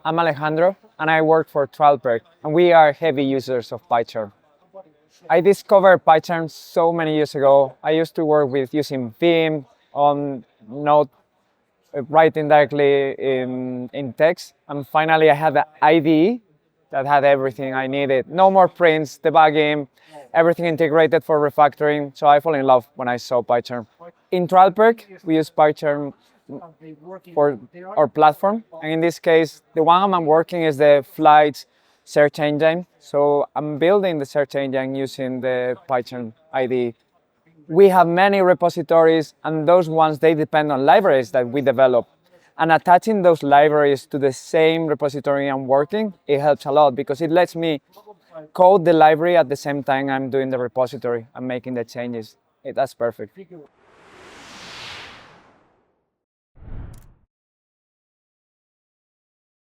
I'm Alejandro, and I work for TrialPerk, and we are heavy users of PyCharm. I discovered PyCharm so many years ago. I used to work with using Vim on Node, writing directly in text, and finally I had the IDE that had everything I needed. No more prints, debugging, everything integrated for refactoring. So I fell in love when I saw PyCharm. In TrialPerk, we use PyCharm for our platform. And in this case, the one I'm working is the flights search engine. So I'm building the search engine using the PyCharm IDE. We have many repositories, and those ones, they depend on libraries that we develop. And attaching those libraries to the same repository I'm working, it helps a lot because it lets me code the library at the same time I'm doing the repository and making the changes. That's perfect.